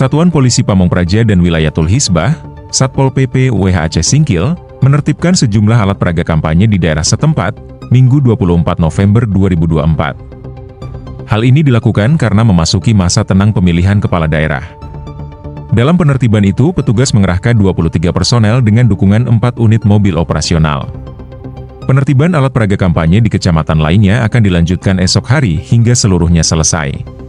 Satuan Polisi Pamong Praja dan Wilayatul Hisbah, Satpol PP WH Aceh Singkil, menertibkan sejumlah alat peraga kampanye di daerah setempat, Minggu 24 November 2024. Hal ini dilakukan karena memasuki masa tenang pemilihan kepala daerah. Dalam penertiban itu, petugas mengerahkan 23 personel dengan dukungan 4 unit mobil operasional. Penertiban alat peraga kampanye di kecamatan lainnya akan dilanjutkan esok hari hingga seluruhnya selesai.